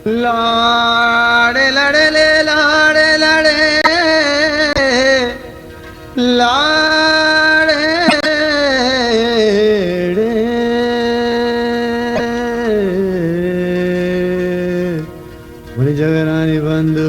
लाड़े लड़े ले लाड़े लड़े लाड़े रे मुनि जगरानी बंधु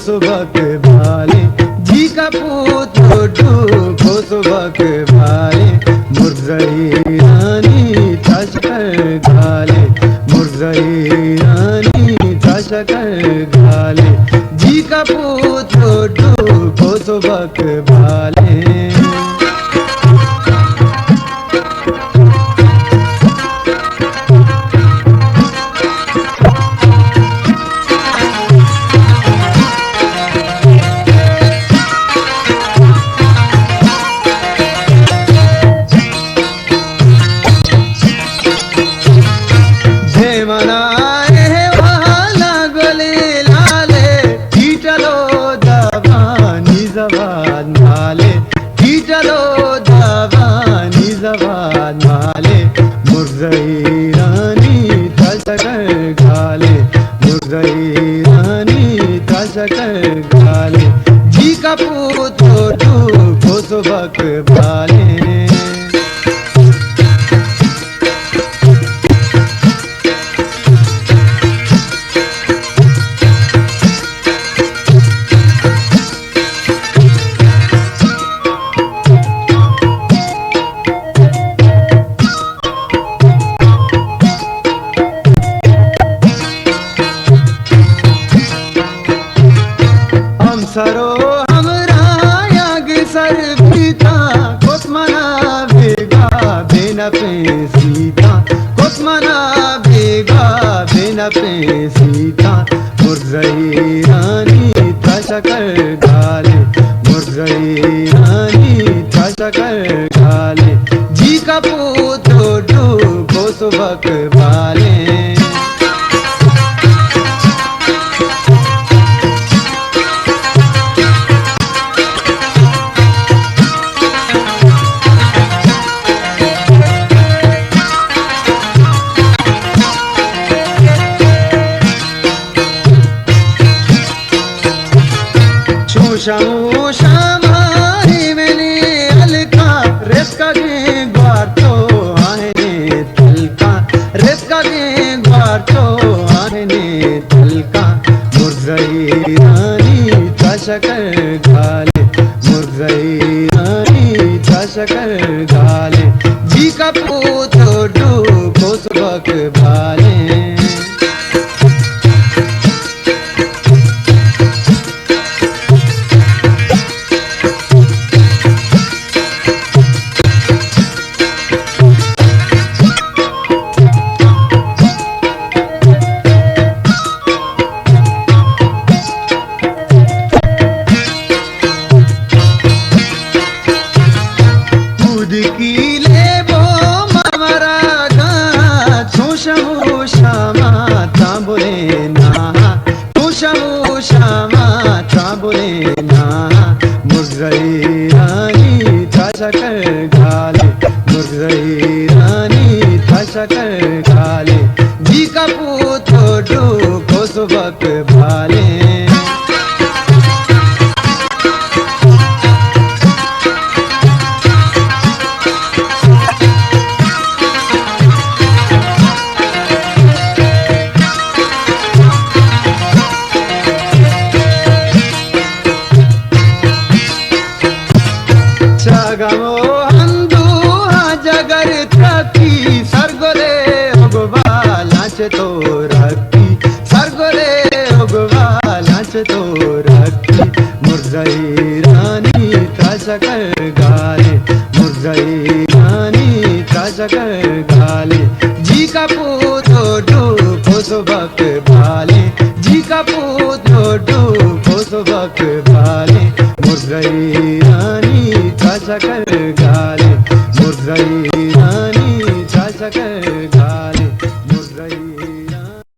सुबक भाले जी का पूत को सुबक भाले मुर्गई रानी तशकर घाले मुर्गई रानी तशकर घाले जी का पूत को सुबक भाले मुर्गई रानी तशकर घाले मुर्गई रानी तशकर घाले जी का पूत को सुबक भाले सरो हमरा याग सर पीता कोसमना बेगा बेना पे सीता कोसमना बेगा बेना पे सीता मुर्गई रानी तशकर घाले मुर्गई रानी तशकर घाले जी का पूत को सुबक भाले शामारी मैंने अलका रेस्का के ग्वार तो आहने तलका रेस्का के ग्वार तो आहने तलका मुर्गई रानी तशकर घाले मुर्गई रानी तशकर घाले जी का पूत को सुबक भाले मुर्गई रानी तशकर घाले मुर्गई रानी तशकर घाले जी का पूत को सुबक भाले जगर थकी सरगोले होगवा लाच तो रखी सरगोले होगवा लाच तो रखी मुर्गई रानी तशकर घाले मुर्गई रानी तशकर घाले जी का पूत को सुबक भाले जी का पूत लोटू को सुबक भाले मुर्गई रानी का शकर गाले मुर्गई रानी का शकर